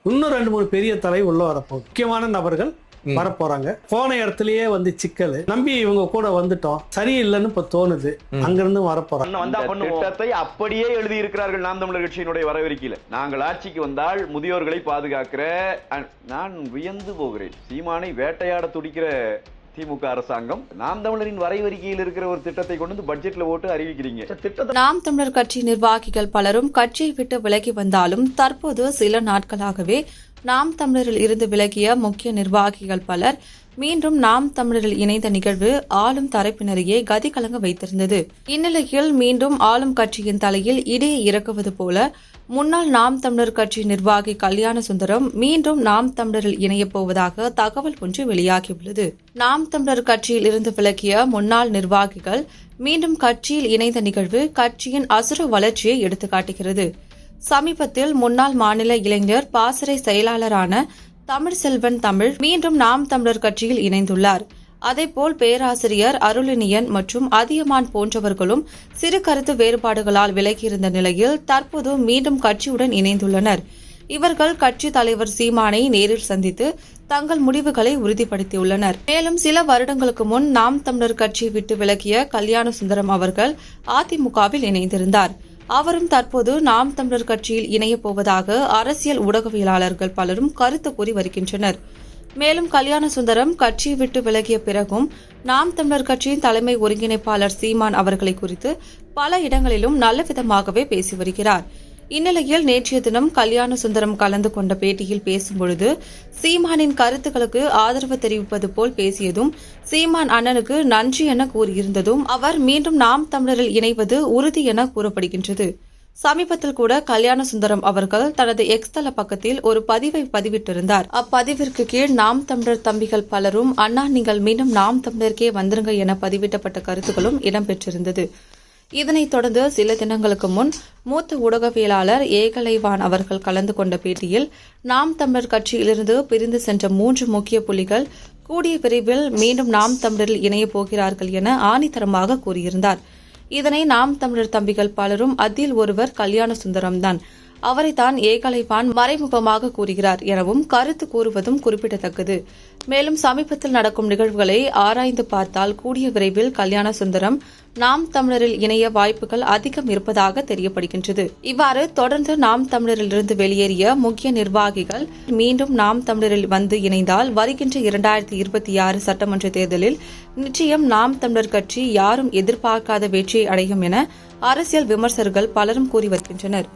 இன்னும் 2-3 பெரிய தலை உள்ள வரப்போகுது. முக்கியமான நபர்கள் வரப்போறாங்க. போன இடத்துலயே வந்து சிக்கல் நம்பி இவங்க கூட வந்துட்டோம், சரியில்லைன்னு இப்ப தோணுது. அங்கிருந்து வரப்போறாங்க. திட்டத்தை அப்படியே எழுதி இருக்கிறார்கள் நாம் தமிழர் கட்சியினுடைய வரவிருக்கையில். நாங்கள் ஆட்சிக்கு வந்தால் முதியோர்களை பாதுகாக்கிற, நான் வியந்து போகிறேன். சீமானை வேட்டையாட துடிக்கிற திமுக அரசாங்கம் நாம் தமிழரின் வரைவறிக்கையில் இருக்கிற ஒரு திட்டத்தை கொண்டு பட்ஜெட்ல போட்டு அறிவிக்கிறீங்க. நாம் தமிழர் கட்சி நிர்வாகிகள் பலரும் கட்சியை விட்டு விலகி வந்தாலும் தற்போது சில நாட்களாகவே நாம் தமிழரில் இருந்து விலகிய முக்கிய நிர்வாகிகள் பலர் மீண்டும் நாம் தமிழரில் இணைந்த நிகழ்வு ஆளும் தரப்பினரையே கதி கலங்க வைத்திருந்தது. இந்நிலையில் மீண்டும் ஆளும் கட்சியின் தலையில் இடையே இறக்குவது போல முன்னாள் நாம் தமிழர் கட்சி நிர்வாகி கல்யாண சுந்தரம் மீண்டும் நாம் தமிழரில் இணையப் போவதாக தகவல் ஒன்று வெளியாகியுள்ளது. நாம் தமிழர் கட்சியில் இருந்து விலகிய முன்னாள் நிர்வாகிகள் மீண்டும் கட்சியில் இணைந்த நிகழ்வு கட்சியின் அசுர வளர்ச்சியை எடுத்துக்காட்டுகிறது. சமீபத்தில் முன்னாள் மாநில இளைஞர் பாசறை செயலாளரான தமிழ்செல்வன் தமிழ் மீண்டும் நாம் தமிழர் கட்சியில் இணைந்துள்ளார். அதேபோல் பேராசிரியர் அருளினியன் மற்றும் அதியமான் போன்றவர்களும் சிறு கருத்து வேறுபாடுகளால் விலகியிருந்த நிலையில் தற்போது மீண்டும் கட்சியுடன் இணைந்துள்ளனர். இவர்கள் கட்சி தலைவர் சீமானை நேரில் சந்தித்து தங்கள் முடிவுகளை உறுதிப்படுத்தியுள்ளனர். மேலும் சில வருடங்களுக்கு முன் நாம் தமிழர் கட்சியை விட்டு விலகிய கல்யாண சுந்தரம் அவர்கள் அதிமுகவில் இணைந்திருந்தார். அவரும் தற்போது நாம் தமிழர் கட்சியில் இணையப் போவதாக அரசியல் ஊடகவியலாளர்கள் பலரும் கருத்து கூறி வருகின்றனர். மேலும் கல்யாண சுந்தரம் கட்சியை விட்டு விலகிய பிறகும் நாம் தமிழர் கட்சியின் தலைமை ஒருங்கிணைப்பாளர் சீமான் அவர்களை குறித்து பல இடங்களிலும் நல்ல விதமாகவே பேசி வருகிறார். இந்நிலையில் நேற்றைய தினம் கல்யாண சுந்தரம் கலந்து கொண்ட பேட்டியில் பேசும்பொழுது சீமானின் கருத்துக்களுக்கு ஆதரவு தெரிவிப்பது போல் பேசியதும் சீமான் அண்ணனுக்கு நன்றி என கூறியிருந்ததும் அவர் மீண்டும் நாம் தமிழரில் இணைவது உறுதி என கூறப்படுகின்றது. சமீபத்தில் கூட கல்யாண சுந்தரம் அவர்கள் தனது எக்ஸ் தள பக்கத்தில் ஒரு பதிவை பதிவிட்டிருந்தார். அப்பதிவிற்கு கீழ் நாம் தமிழர் தம்பிகள் பலரும் அண்ணா நீங்கள் மீண்டும் நாம் தமிழருக்கே வந்துருங்க என பதிவிட்டப்பட்ட கருத்துக்களும் இடம்பெற்றிருந்தது. இதனைத் தொடர்ந்து சில தினங்களுக்கு முன் மூத்த ஊடகவியலாளர் ஏகலைவான் அவர்கள் கலந்து கொண்ட பேட்டியில் நாம் தமிழர் கட்சியிலிருந்து பிரிந்து சென்ற 3 முக்கிய புள்ளிகள் கூடிய விரைவில் மீண்டும் நாம் தமிழரில் இணையப் போகிறார்கள் என ஆணித்தரமாக கூறியிருந்தார். இதனை நாம் தமிழர் தம்பிகள் பலரும் அதில் ஒருவர் கல்யாண சுந்தரம்தான், அவரைத்தான் ஏகலைவான் மறைமுகமாக கூறுகிறார் எனவும் கருத்து கூறுவதும் குறிப்பிடத்தக்கது. மேலும் சமீபத்தில் நடக்கும் நிகழ்வுகளை ஆராய்ந்து பார்த்தால் கூடிய விரைவில் கல்யாண சுந்தரம் நாம் தமிழரில் இணைய வாய்ப்புகள் அதிகம் இருப்பதாக தெரியப்படுகின்றது. இவ்வாறு தொடர்ந்து நாம் தமிழரிலிருந்து வெளியேறிய முக்கிய நிர்வாகிகள் மீண்டும் நாம் தமிழரில் வந்து இணைந்தால் வருகின்ற 2026 சட்டமன்ற தேர்தலில் நிச்சயம் நாம் தமிழர் கட்சி யாரும் எதிர்பார்க்காத வெற்றியை அடையும் என அரசியல் விமர்சகர்கள் பலரும் கூறி வருகின்றனர்.